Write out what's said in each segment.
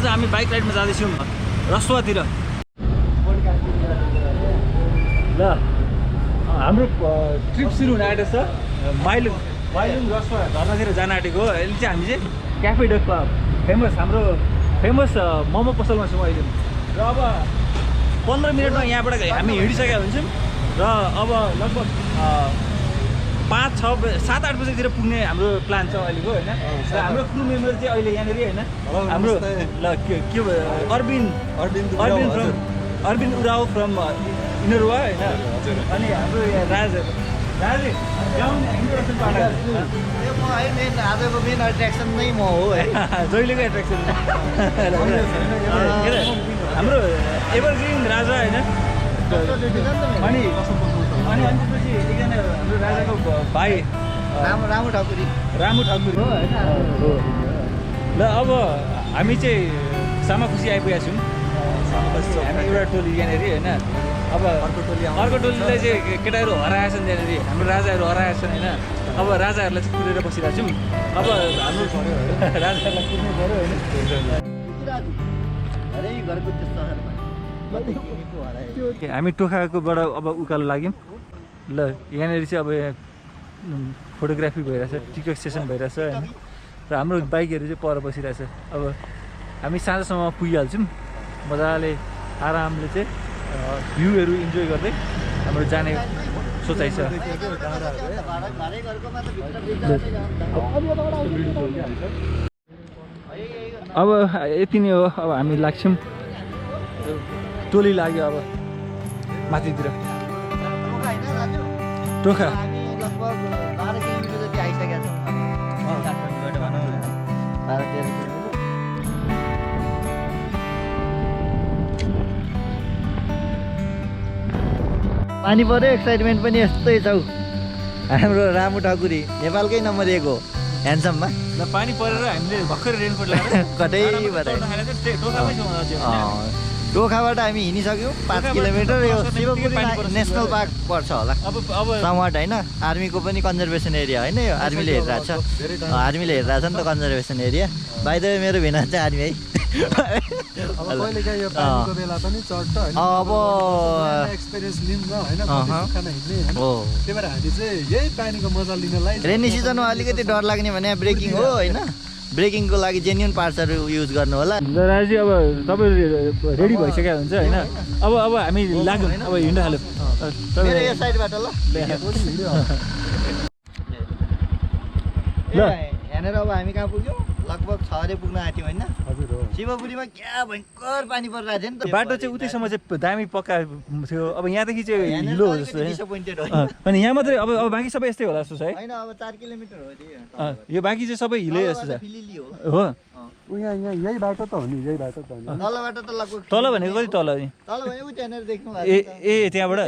आज हामी बाइक राइडमा जाँदैछौँ रसुवातिर। ल हाम्रो ट्रिप सुरु हुन आँटेको छ। माइलुङ रसुवा झर्नातिर जान आँटेको हो। अहिले चाहिँ हामी चाहिँ क्याफे डक हाम्रो फेमस मोमो पसलमा छौँ अहिले। र अब 15 मिनटमा यहाँबाट हामी हिँडिसकेका हुन्छौँ र अब लगभग 5-6-7-8 बजेतिर पुग्ने हाम्रो प्लान छ अहिलेको होइन। र हाम्रो क्रू मेम्बर चाहिँ अहिले यहाँनिर होइन हाम्रो ल के अरविन्द उराव फ्रम इनरवा होइन। अनि हाम्रो यहाँ राजे इन्ट्रोडक्सन पार्ट आजको मेन एट्र्याक्सन नै म हो है। जहिलेको एट्र्याक्सन हाम्रो एभरग्रिन राजा होइन। अनि त्यसपछि एकजना हाम्रो राजाको भाइ रामु ठाकुरी हो होइन। ल अब हामी चाहिँ सामाखुसी आइपुगेका छौँ। हामी एउटा टोली यहाँनिर होइन। अब अर्को टोलीलाई चाहिँ केटाहरू हराएछन् त्यहाँनिर, हाम्रो राजाहरू हराएछन् होइन। अब राजाहरूलाई चाहिँ कुदेर बसिरहेको छौँ। अब हाम्रो राजाहरूलाई कुद्नु पऱ्यो होइन। हामी टोखाकोबाट अब उकालो लाग्यौँ। ल यहाँनिर चाहिँ अब फोटोग्राफी भइरहेछ, टिकट सेसन भइरहेछ होइन। र हाम्रो बाइकहरू चाहिँ पर बसिरहेछ। अब हामी साँझसम्म पुगिहाल्छौँ मजाले आरामले चाहिँ भ्यूहरू इन्जोय गर्दै हाम्रो जाने सोचाइ छ। अब यति नै हो। अब हामी लाग्छौँ, टोली लाग्यो अब माथितिर टोखा। पानी पर्यो, एक्साइटमेन्ट पनि यस्तै छ। हाम्रो रामु ठाकुरी नेपालकै नम्बर 1 हो ह्यान्डसममा। ल पानी परेर हामीले भर्खर रेनकोट लगाएर कतैबाट टोखाबाट हामी हिँडिसक्यौँ 5 किलोमिटर। यो शिवपुरी नेसनल पार्क पर्छ होला समवाट होइन। आर्मीको पनि कन्जर्भेसन एरिया होइन यो। आर्मीले हेरिरहेको छ, आर्मीले हेरिरहेको छ नि त conservation area. By the way मेरो भिना चाहिँ आर्मी है। अब कहिलेकाहीँ यो पानीको बेला पनि चढ्छ होइन। अब एक्सपिरियन्स लिउँ न होइन, खाना हिँड्ने होइन। त्यही भएर हामी चाहिँ यही पानीको मजा लिनलाई। रेनी सिजनमा अलिकति डर लाग्ने भने ब्रेकिङ हो होइन। ब्रेकिङको लागि जेन्युन पार्ट्सहरू युज गर्नु होला। राजी अब तपाईँहरू रेडी भइसकेका हुन्छ होइन। अब हामी लाग्यौँ, अब हिँड्न थाल्यो। मेरो यो साइडबाट ल यहाँनिर अब हामी कहाँ पुग्यौँ? लगभग 6 पुग्न आँट्यौँ होइन। शिवपुरीमा क्या भयङ्कर पानी परिरहेको थियो नि त। बाटो चाहिँ उतैसम्म चाहिँ दामी पक्का थियो। अब यहाँदेखि चाहिँ हिलो हो जस्तो डिसपोइन्टेड हो। अनि यहाँ मात्रै अब बाँकी सबै यस्तै होला जस्तो छ है। होइन अब 4 किलोमिटर हो यो बाँकी चाहिँ सबै हिलै जस्तो छ हो। यही बाटो त हो नि, यही बाटो त हो नि। तलबाट त लगभग तल भनेको कति तल नि? तल भने उ त्यहाँनिर देख्नु ए त्यहाँबाट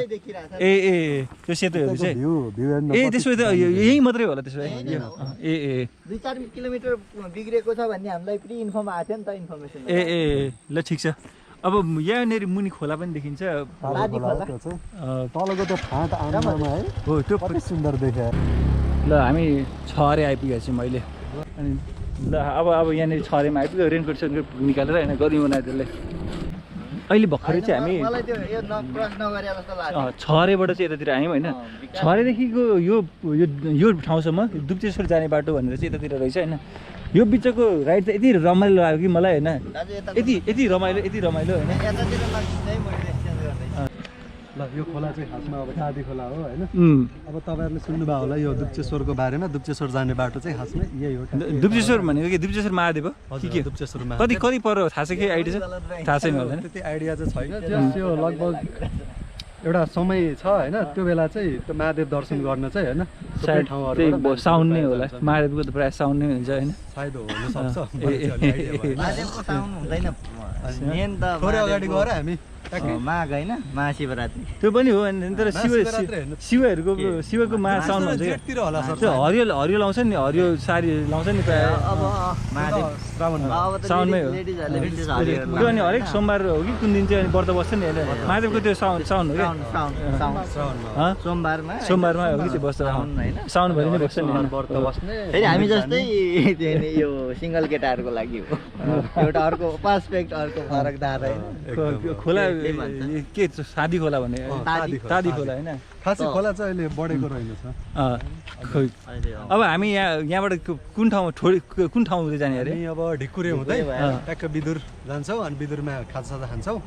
त्यो सेतोहरू चाहिँ त्यसो त यही मात्रै होला त्यसो भए। 2-4 किलोमिटर बिग्रेको छ भन्ने हामीलाई प्रि इन्फर्म आएको थियो नि त इन्फर्मेसन। ल ठिक छ। अब यहाँनिर मुनि खोला पनि देखिन्छ। तलको त्यो फाँट आमामा है हो त्यो कति सुन्दर देखे। ल हामी छहरे आइपुगेको छौँ अहिले। अनि ल अब यहाँनिर छहरेमा आइपुग्यो। रेनकोट सेनकोट निकालेर होइन गरिदिउँ न त्यसलाई। अहिले भर्खरै चाहिँ हामी छहरेबाट चाहिँ यतातिर आयौँ होइन। छहरेदेखिको यो ठाउँसम्म दुप्चेश्वर जाने बाटो भनेर चाहिँ यतातिर रहेछ होइन। यो बिचको राइड चाहिँ यति रमाइलो लाग्यो कि मलाई होइन। यति रमाइलो होइन। ल यो खोला चाहिँ खासमा अब काँदी खोला हो होइन। अब तपाईँहरूले सुन्नुभयो होला यो दुप्चेश्वरको बारेमा। दुप्चेश्वर जाने बाटो चाहिँ खासमा यही हो। दुप्चेश्वर भनेको के? दुप्चेश्वर महादेव हो के? दुप्चेश्वरमा कति पर थाहा छ कि आइडिया छ? थाहा छैन होला। त्यति आइडिया चाहिँ छैन। त्यो लगभग एउटा समय छ होइन। त्यो बेला चाहिँ त्यो महादेव दर्शन गर्न चाहिँ होइन सायद साउन्ड नै होला। महादेवको त प्रायः साउन्ड नै हुन्छ होइन। सायद हुनसक्छ। मेन त थोरै अगाडि गएर हामी माघ होइन महाशिवरात्रि त्यो पनि हो। तर शिवको महासाउन भन्छ क्या। हरियो लाउँछ नि, हरियो साडी लाउँछ नि प्रायः। अब महादेव साउनमै हो त्यो। अनि हरेक सोमबार हो कि कुन दिन चाहिँ अनि व्रत बस्छ नि महादेवको त्यो साउन हो क्या। सोमबारमा हो कि त्यो बस्छ। होइन साउन्डभरि नै बस्छ नि फेरि हामी जस्तै यो सिङ्गल केटाहरूको लागि हो एउटा अर्को पर्सपेक्ट अर्को फरक दार होइन खोला के सादी खोला भन्ने तादी खोला होइन खासै खोला चाहिँ अहिले बढेको रहेछ खोइ अब हामी यहाँबाट कुन ठाउँमा कुन ठाउँ हुँदै जाने अरे हामी अब ढिकुरे हुँदै ट्याक्क बिदुर जान्छौँ अनि बिदुरमा खाजासाजा खान्छौँ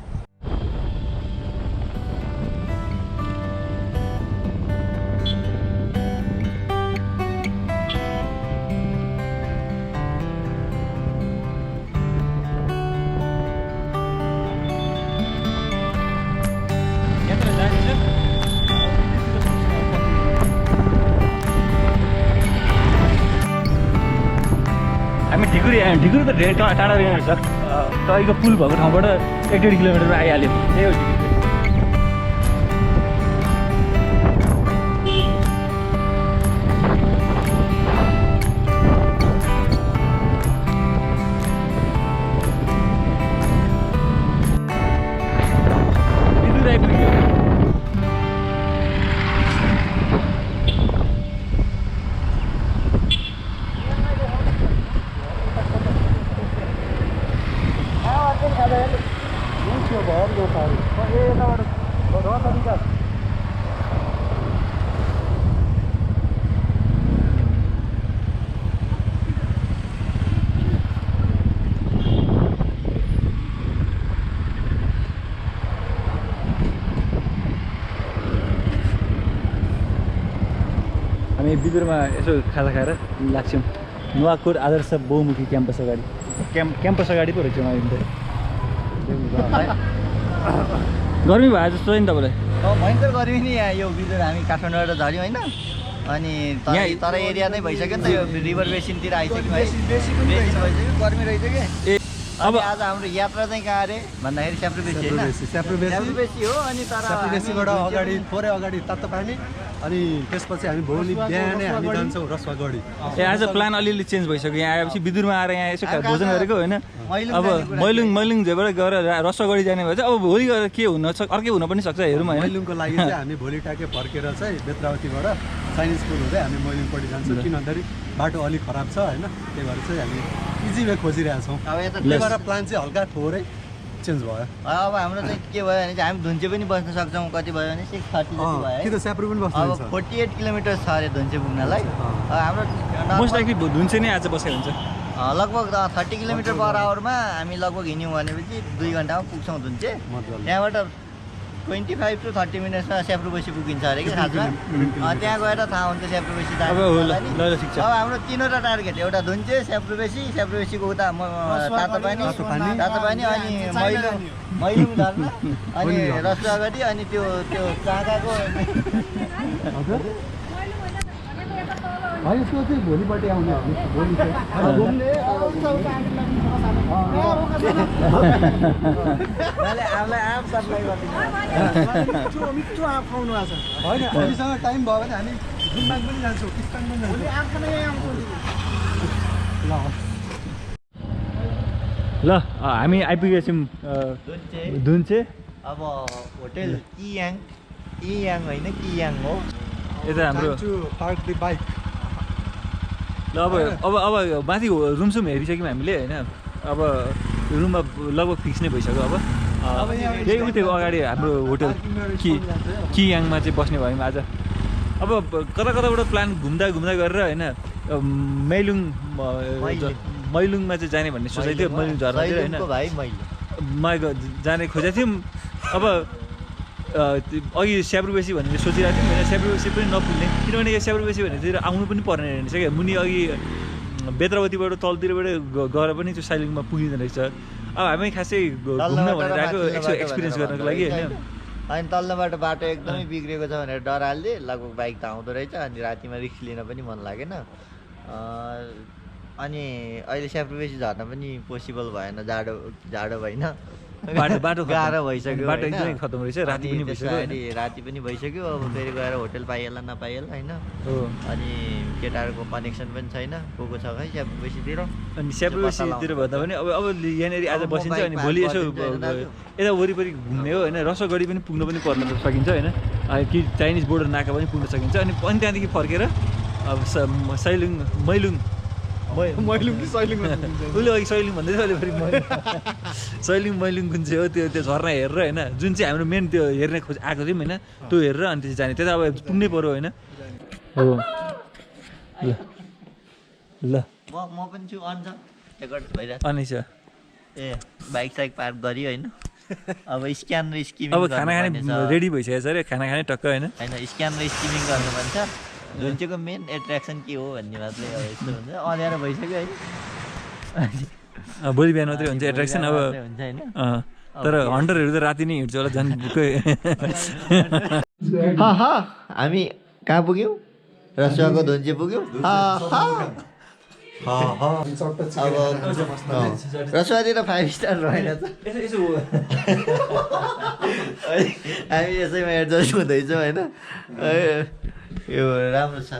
ढिकुरी त धेरै टाढा रहेछ तपाईँको पुल भएको ठाउँबाट 1.5 किलोमिटरमा आइहाल्यो त्यही हो हामी बिदुरमा यसो खाजा खाएर लाग्छौँ नुवाकोट आदर्श बहुमुखी क्याम्पस अगाडि क्याम्पस अगाडि पो रहेछौँ हामी त गर्मी भयो जस्तो नि तपाईँलाई भयङ्कर गर्मी नि यहाँ यो बिदुर हामी काठमाडौँबाट झऱ्यौँ होइन अनि तर एरिया नै भइसक्यो नि त यो रिभर बेसिनतिर आइसक्यो है भइसक्यो गर्मी रहेछ कि अब आज हाम्रो यात्रा चाहिँ कहाँ अरे भन्दाखेरि स्याप्रुबेसी होइन स्याप्रुबेसी हो अनि तर स्याप्रुबेसीबाट अगाडि थोरै अगाडि तातो पानी अनि त्यसपछि हामी भोलि बिहानै हामी जान्छौँ रसुवागढी आज प्लान अलिअलि चेन्ज भइसक्यो यहाँ आएपछि बिदुरमा आएर यहाँ यसो भोजन गरेको होइन अब मैलुङ झेबाट गएर रसुवागढी जाने भएछ अब भोलि गएर के हुन अर्कै हुन पनि सक्छ हेरौँ होइन मैलुङको लागि चाहिँ हामी भोलि ट्याक्कै फर्केर चाहिँ बेत्रावतीबाट चाइनिज स्कुल हुँदै हामी मैलुङपट्टि जान्छौँ किनभन्दाखेरि बाटो अलिक खराब छ होइन त्यही भएर चाहिँ हामी इजी वे खोजिरहेछौँ त्यही भएर प्लान चाहिँ हल्का थोरै चेन्ज भयो अब हाम्रो चाहिँ के भयो भने चाहिँ हामी धुन्चे पनि बस्न सक्छौँ कति भयो भने 6:30 जति भयो कि त स्याप्रु पनि बस्नु अब 48 किलोमिटर छ अरे धुन्चे पुग्नलाई हाम्रो मोस्ट लाइकली धुन्चे नै आज बसेको हुन्छ लगभग 30 किलोमिटर पर आवरमा हामी लगभग हिँड्यौँ भनेपछि 2 घन्टामा पुग्छौँ धुन्चे त्यहाँबाट 25 to 30 मिनट्समा स्याप्रुबेसी पुगिन्छ अरे कि खासमा त्यहाँ गएर थाहा हुन्छ स्याप्रुबेसी अब हाम्रो 3वटा टार्गेट एउटा धुन्चे स्याप्रुबेसीको उता तातोपानी अनि मैलुङ झर्ना अनि रसुवागढी अनि त्यो काँकाको होइन त्यो चाहिँ भोलिपट्टि आउने भोलि होइन हामीसँग टाइम भयो भने हामी जुम्बाङ पनि जान्छौँ किस्तान पनि जान्छौँ ल हामी आइपुगेका छौँ धुन्चे अब होटेल इयाङ होइन कियाङ हो यता हाम्रो पार्क द बाइक ल अब माथि रुमसुम हेरिसक्यौँ हामीले होइन अब रुममा लगभग फिक्स नै भइसक्यो अब त्यही उयो अगाडि हाम्रो होटल कियाङमा चाहिँ बस्ने भयौँ आज अब कता कताबाट प्लान घुम्दा गरेर होइन मैलुङमा चाहिँ जाने भन्ने सोचाइ थियो मैलुङ झर्नातिर होइन जाने खोजेको थियौँ अब अघि स्याप्रुबेसी भनेर सोचिरहेको थियौँ होइन स्याप्रुबेसी पनि नपुग्ने किनभने यो स्याप्रुबेसी भनेतिर आउनु पनि पर्ने रहेछ क्या मुनि अघि बेत्रावतीबाट तलतिरबाट गएर पनि त्यो साइलिङमा पुगिँदो रहेछ अब हामी खासै घुम्न भनेर आएको एक्सपिरियन्स गर्नको लागि होइन अनि तल्लोबाट बाटो एकदमै बिग्रेको छ भनेर डर हाल्दै लगभग बाइक त आउँदो रहेछ अनि रातिमा रिस्क लिन पनि मन लागेन अनि अहिले स्याप्रुबेसी झर्न पनि पोसिबल भएन जाडो भएन बाटो गाह्रो भइसक्यो बाटो एकदमै खतम रहेछ राति पनि भइसक्यो अब फेरि गएर होटेल पाइएला नपाइएला होइन अनि केटाहरूको कनेक्सन पनि छैन को छ खै स्याप्रुबेसीतिर अनि स्याप्रुबेसीतिर भन्दा पनि अब यहाँनिर आज बसिन्छ अनि भोलि यसो यता वरिपरि घुम्ने हो होइन रसुवागढी पनि पुग्न पनि पर्न सकिन्छ होइन कि चाइनिज बोर्डर नाका पनि पुग्न सकिन्छ अनि त्यहाँदेखि फर्केर अब सैलुङ मैलुङ उसले अघि सैलुङ भन्दै थियो अहिले फेरि सैलुङ मैलुङ कुन चाहिँ हो त्यो झर्ना हेरेर होइन जुन चाहिँ हाम्रो मेन त्यो हेर्ने खोज आएको थियौँ होइन त्यो हेरेर अनि त्यसपछि जाने त्यता अब पुग्नै पऱ्यो होइन हो ल ल म पनि छु अन छ रेकर्ड भइरहेको अनि छ ए बाइक साइक पार्क गऱ्यो होइन अब स्क्यान र स्किमिङ अब खाना खाने रेडी भइसकेको छ अरे खाना खाने टक्क होइन स्क्यान र स्किमिङ गर्नु भन्छ जुन चाहिँको मेन एट्र्याक्सन के हो भन्ने मात्रै अब यस्तो हुन्छ अँध्यारो भइसक्यो है भोलि बिहान मात्रै हुन्छ एट्र्याक्सन अब हुन्छ होइन तर हन्टरहरू त राति नै हिँड्छ होला झन् बुकै हामी कहाँ पुग्यौँ रसुवाको धुन्चे पुग्यौँ अब रसुवातिर 5 स्टार रहेन त हामी यसैमा एडजस्ट हुँदैछौँ होइन यो राम्रो छ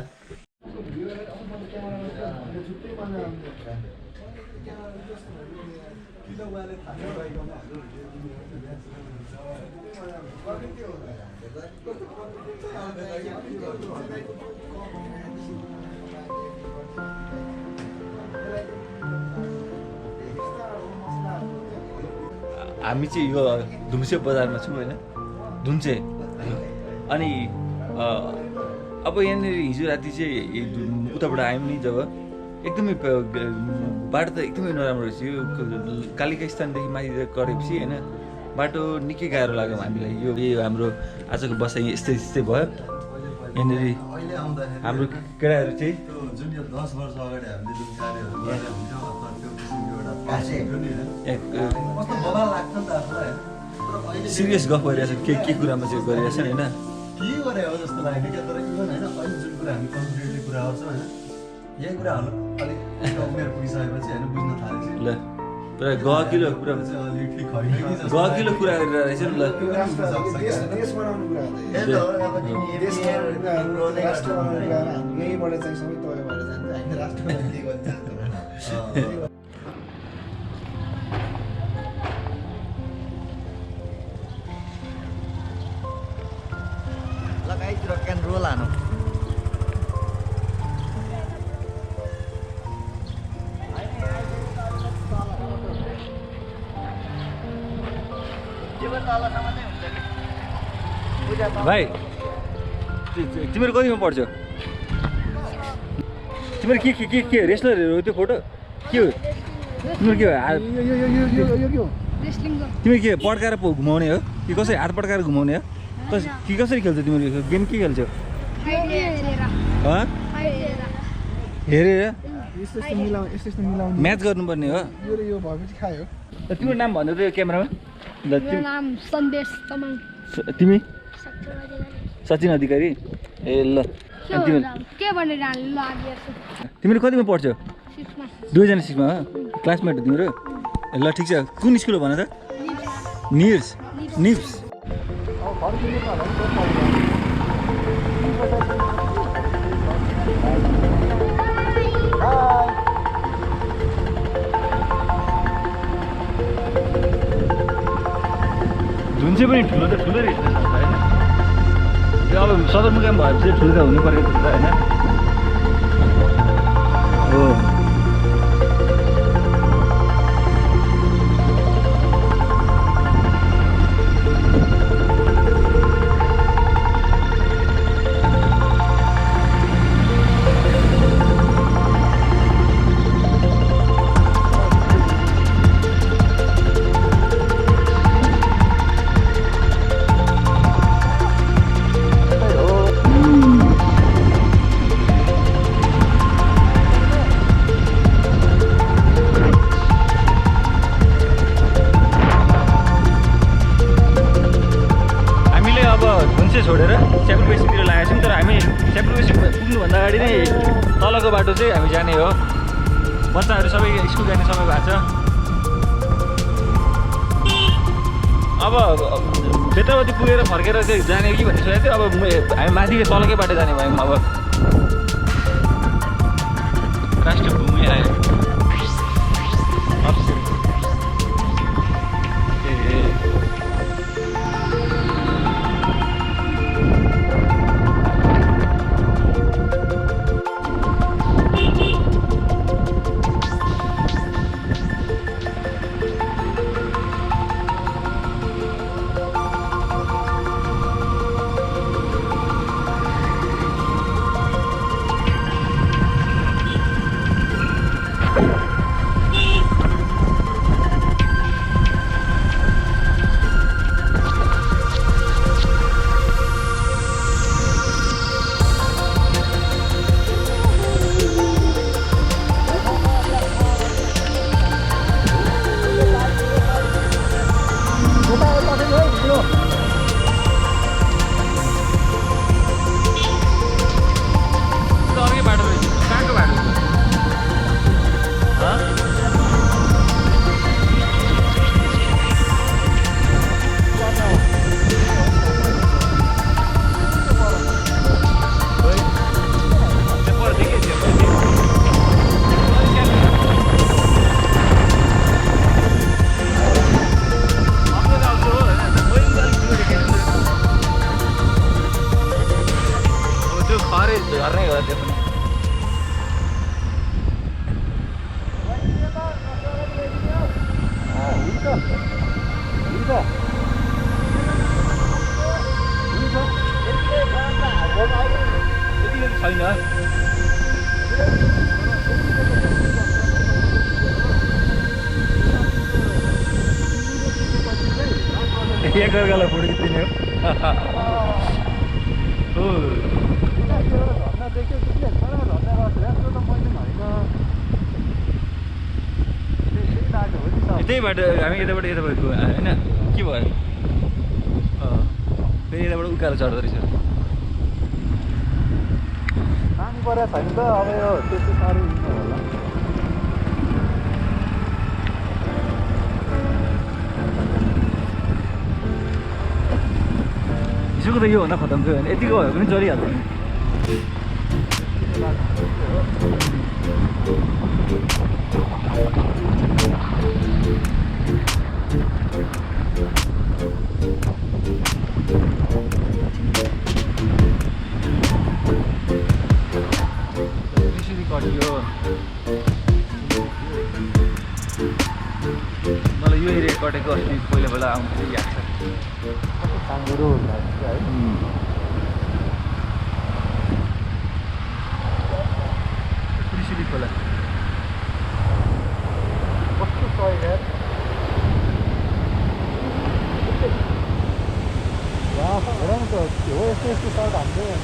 हामी चाहिँ यो धुम्से बजारमा छौँ होइन धुम्से अनि अब यहाँनिर हिजो राति चाहिँ उताबाट आयौँ नि जब एकदमै बाटो त एकदमै नराम्रो रहेछ यो कालिका स्थानदेखि माथि गरेपछि होइन बाटो निकै गाह्रो लाग्यो हामीलाई यो हाम्रो आजको बसाइ यस्तै यस्तै भयो यहाँनिर हाम्रो केटाहरू चाहिँ जुन यो 10 वर्ष अगाडि हामीले जुन कार्यहरू गरेर हुन्थ्यो अथवा त्यो किसिमको एउटा कस्तो बवाल लाग्छ नि त आफूलाई होइन सिरियस गफ गरिरहेछ के कुरामा चाहिँ गरिरहेछ होइन के गरे हो जस्तो लाग्यो क्या तर इभन होइन अहिले जुन कुरा हामी कन्फिडेन्टली कुरा गर्छौँ होइन यही कुराहरू अलिक उमेर पुगिसकेपछि होइन बुझ्न थालेपछि ल पुरा गहकिलो कुरा चाहिँ अलिक ठिक होइन कि जस्तो गहकिलो कुरा गरिरहेको रहेछ नि ल देश बनाउनु कुरा राष्ट्र बनाउनु कुरा यहीँबाट चाहिँ सबै तय भएर जान्छ होइन राष्ट्रमा के गर्छ लगाइतिर क्यान रोल हानु भाइ तिमीहरू कतिमा पढ्छौ तिमीहरू के रेस्लरहरू हो त्यो फोटो के हो तिमीहरू के हो तिमीहरू के पड्काएर घुमाउने हो कि कसरी हात पड्काएर घुमाउने हो कि कसरी खेल्छौ तिमीहरू गेम के खेल्छौ हेरेर म्याच गर्नुपर्ने हो तिम्रो नाम भन्नु त क्यामेरामा तिमी सचिन अधिकारी ए ल तिमीहरू कतिमा पढ्छौ 2जना 6मा हो क्लासमेट हो तिम्रो ल ठिक छ कुन स्कुल हो भन त निप्स धुन्चे पनि ठुलो त ठुलो रहेछ होइन अब सदरमुकाम भएपछि ठुलो त हुनु परेको थियो होइन हो छोडेर सेभेन बेसिनतिर लागेको छौँ तर हामी सेभेन बेसिन पुग्नुभन्दा अगाडि नै तलको बाटो चाहिँ हामी जाने हो बच्चाहरू सबै स्कुल जाने समय भएको छ अब बेत्रावती पुगेर फर्केर चाहिँ जाने कि भन्ने सोचेको थियो अब हामी माथि तलकै बाटो जाने भयौँ अब राष्ट्रिय भूमि आयो एकअर्कालाई फोटो खिच्दिने हो त्यही बाटो हामी यताबाट यता भएको होइन के भयो फेरि यताबाट उकालो चढ्दो रहेछ पानी परेको छैन त अब यो त्यस्तो साह्रो होला हिजोको त योभन्दा खतम थियो होइन यतिको भयो पनि चलिहाल्छ त्यसरी कटियो मलाई यो एरिया कटेको अस्ति पहिला आउनु चाहिँ याद छ साङ्गुरो है त्रिशुली खोला कस्तो छ यार हेर न त हो यस्तो यस्तो सर्ट हाल्दै होइन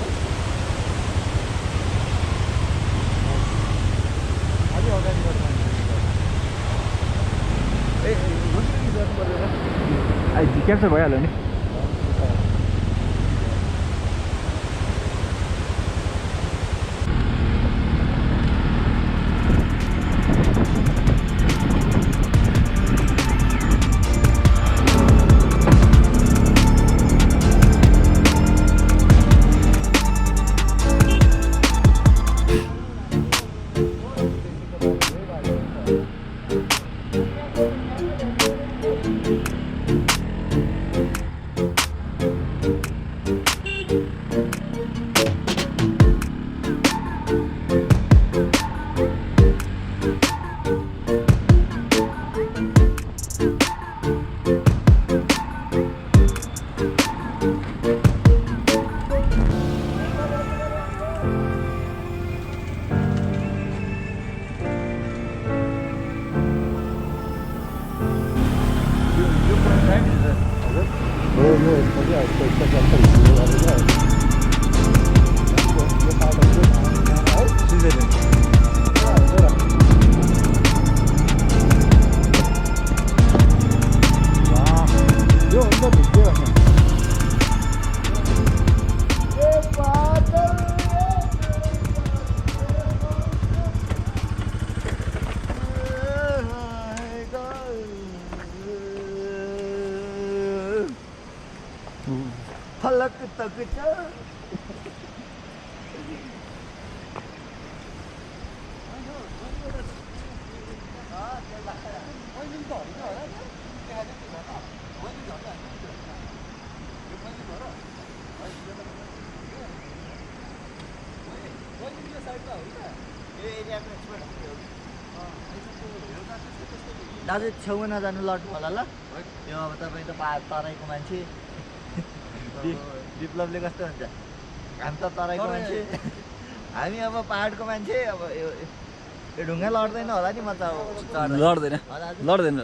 अलि अगाडि क्याप्चर भइहाल्यो नि फलक तक दाजु छेउमा नजानु लट्नु होला ल यो अब तपाईँ त तराईको मान्छे विप्लवले कस्तो हुन्छ हामी त तराईको मान्छे हामी अब पाहाडको मान्छे अब यो ढुङ्गा लड्दैन होला नि म त लड्दैन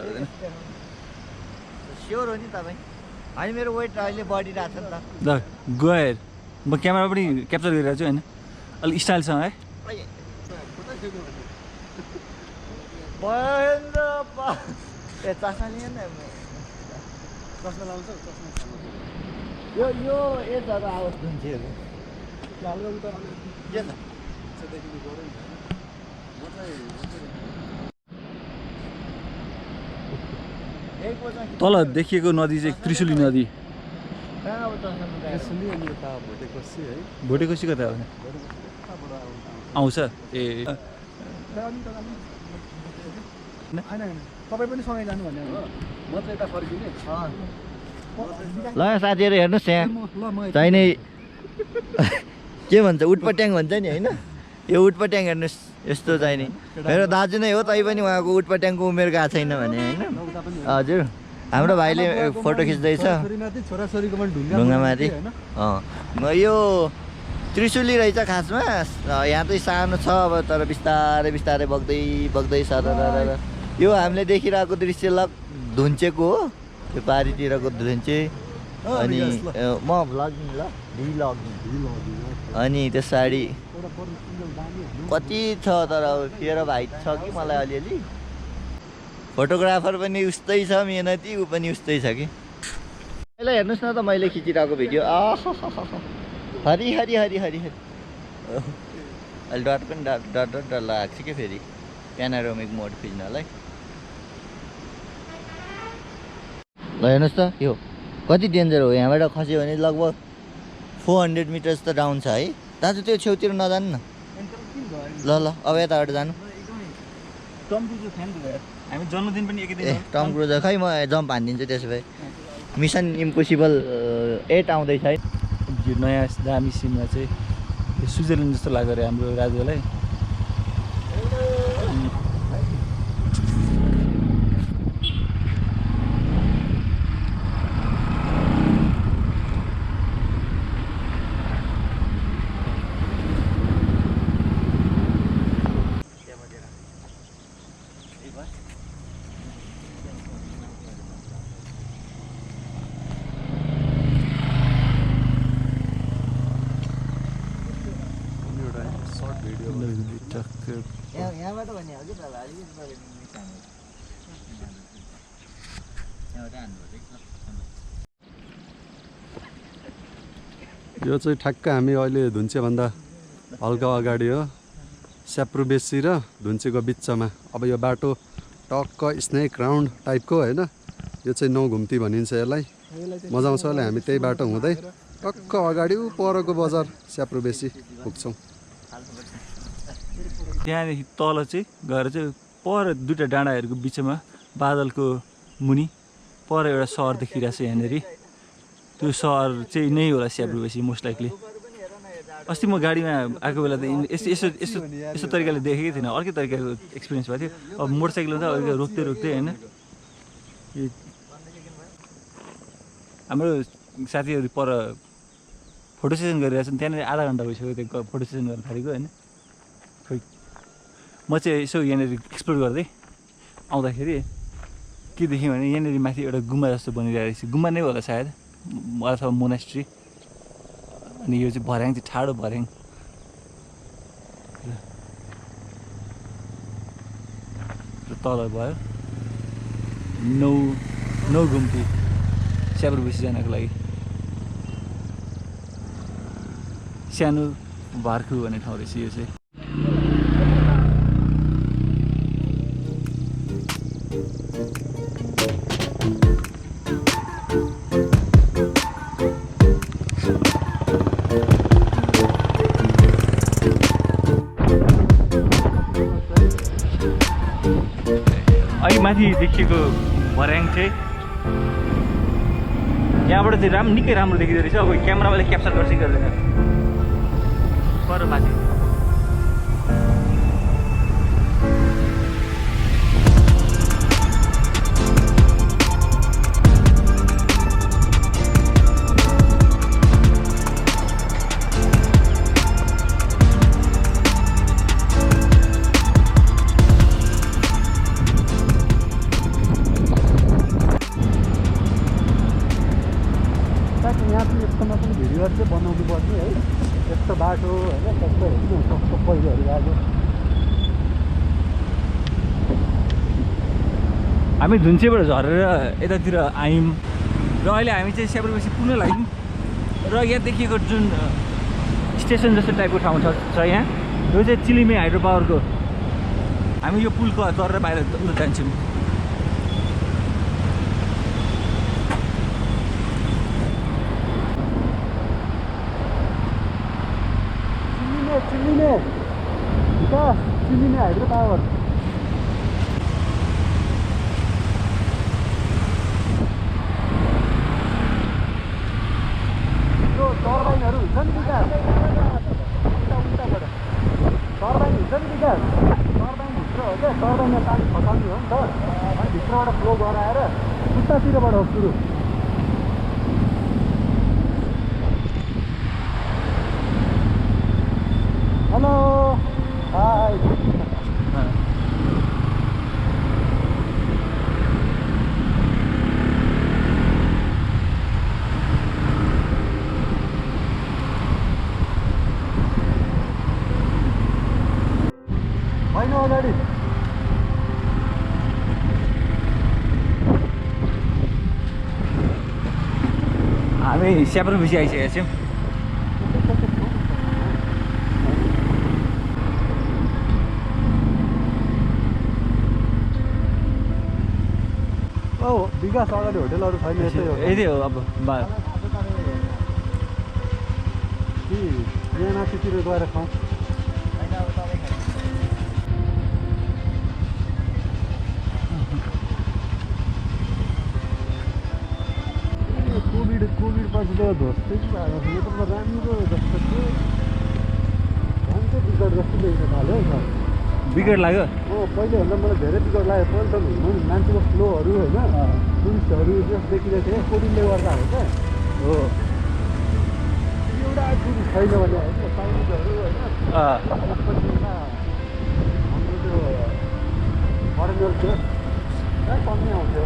स्योर हो नि तपाईँ होइन मेरो वेट अहिले बढिरहेको छ नि त गएर म क्यामेरा पनि क्याप्चर गरिरहेको छु होइन अलिक स्टाइलसँग है चस्मा लिएन चस्मा लाउँछ चस्मा यो एजहरू आओस् धुन्छेहरू के छ तल देखिएको नदी चाहिँ त्रिशुली नदी भोटेकोसी कता हो आउँछ ए तपाईँ पनि सँगै जानु भन्ने म चाहिँ यता फर्किने ल साथीहरू हेर्नुहोस् यहाँ चाहिने के भन्छ उटपट्याङ भन्छ नि होइन यो उटपट्याङ हेर्नुहोस् यस्तो चाहिने मेरो दाजु नै हो तै पनि उहाँको उटपट्याङको उमेर गएको छैन भने होइन हजुर हाम्रो भाइले फोटो खिच्दैछ ढुङ्गामाथि यो त्रिशुली रहेछ खासमा यहाँ चाहिँ सानो छ अब तर बिस्तारै बिस्तारै बग्दै सर यो हामीले देखिरहेको दृश्य धुन्चेको हो त्यो पारीतिरको धुन्चे अनि म भ्लगिङ ल भ्लगिङ अनि त्यसरी कति छ तर अब फेयर भाइ छ कि मलाई अलिअलि फोटोग्राफर पनि उस्तै छ मेहनती ऊ पनि उस्तै छ कि ल हेर्नुहोस् न त मैले खिचिरहेको भिडियो हरि हरि हरि हरि हरि अहिले डट पनि डर लागेको छ कि फेरि प्यानोरामिक मोड खिच्नलाई ल हेर्नुहोस् त यो कति डेन्जर हो यहाँबाट खस्यो भने लगभग 400 मिटर्स त डाउन छ है दाजु त्यो छेउतिर नजानु न ल ल अब यताबाट जानु हामी जन्मदिन पनि एकै दिन टम क्रुजर खै म जम्प हानिदिन्छु त्यसो भए मिसन इम्पोसिबल 8 आउँदैछ है यो नयाँ दामी सिनमा चाहिँ यो स्विजरल्यान्ड जस्तो लाग्यो अरे हाम्रो राजुलाई यहाँबाट भने हजुर दादा अलिकति यो चाहिँ ठ्याक्क हामी अहिले धुन्चेभन्दा हल्का अगाडि हो स्याप्रो बेसी र धुन्चेको बिचमा अब यो बाटो टक्क स्नेक राउन्ड टाइपको होइन यो चाहिँ 9 घुम्ती भनिन्छ यसलाई मजा आउँछ होला हामी त्यही बाटो हुँदै टक्क अगाडि परको बजार स्याप्रो बेसी पुग्छौँ त्यहाँदेखि तल चाहिँ गएर चाहिँ पर दुईवटा डाँडाहरूको बिचमा बादलको मुनि पर एउटा सहर देखिरहेको छ यहाँनिर त्यो सहर चाहिँ नै होला स्याप्रोबेसी मोस्ट लाइकली अस्ति म गाडीमा आएको बेला त यस्तो तरिकाले देखेकै थिइनँ अर्कै तरिकाको एक्सपिरियन्स भएको थियो अब मोटरसाइकलमा त अलिक रोक्दै होइन हाम्रो साथीहरू पर फोटो सेसन गरिरहेछन् त्यहाँनिर आधा घन्टा भइसक्यो त्यो फोटो सेसन गर्न थालेको होइन खोइ म चाहिँ यसो यहाँनिर एक्सप्लोर गर्दै आउँदाखेरि के देखेँ भने यहाँनिर माथि एउटा गुम्बा जस्तो बनिरहेको रहेछ गुम्बा नै होला सायद अथवा मोनास्ट्री अनि यो चाहिँ भर्याङ चाहिँ ठाडो भर्याङ तल भयो 9 घुम्ती स्याप्रोबेसी जानको लागि सानो भार्खु भन्ने ठाउँ रहेछ यो चाहिँ अहिले माथि देखिएको भर्याङ चाहिँ यहाँबाट चाहिँ निकै राम्रो देखिँदो रहेछ अब क्यामेराले क्याप्चर गर्छ कि गर्दैन पर माथि यस्तोमा पनि भिडियोहरू चाहिँ बनाउनु पर्ने है यस्तो बाटो होइन कस्तो कस्तो पहिरोहरू आएको हामी धुन्चेबाट झरेर यतातिर आयौँ र अहिले हामी चाहिँ स्याप्रोबेसी पुग्न लाग्यौँ र यहाँ देखिएको जुन स्टेसन जस्तो टाइपको ठाउँ छ यहाँ यो चाहिँ चिलिमे हाइड्रो पावरको हामी यो पुलको तरेर बाहिर जान्छौँ चिलिमे हाइड्रो पावर यो टर्बाइनहरू हुन्छ नि विकास उल्टाबाट टर्बाइन हुन्छ नि विकास टर्बाइनभित्र हो क्या टर्बाइनमा पानी खसाल्ने हो नि त अनि भित्रबाट फ्लो गराएर उतातिरबाट हो सुरु हेलो हाई हामी स्याब्रोपछि आइसकेका छौँ। विकास अगाडि होटेलहरू छैन यतै हो यतै हो अब कि यहाँ माथितिर गएर खाउँ। कोभिड पछि त ध्वस्तै भएको थियो त राम्रो जस्तो थियो झन् चाहिँ बिगड जस्तो देखिन थाल्यो हौ सर। बिगड लाग्यो पहिलेभन्दा मलाई धेरै बिगड लाग्यो। पहिला त मान्छेको फ्लोहरू होइन टुरिस्टहरू जस्तो देखिँदै थियो कोभिडले गर्दा हो क्या हो एउटा टुरिस्ट छैन भने होइन चाइनिजहरू होइन त्यसपछि हाम्रो त्यो फरेनर थियो कहाँ कमी आउँथ्यो।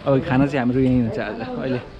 अब खाना चाहिँ हाम्रो यहीँ हुन्छ आज अहिले।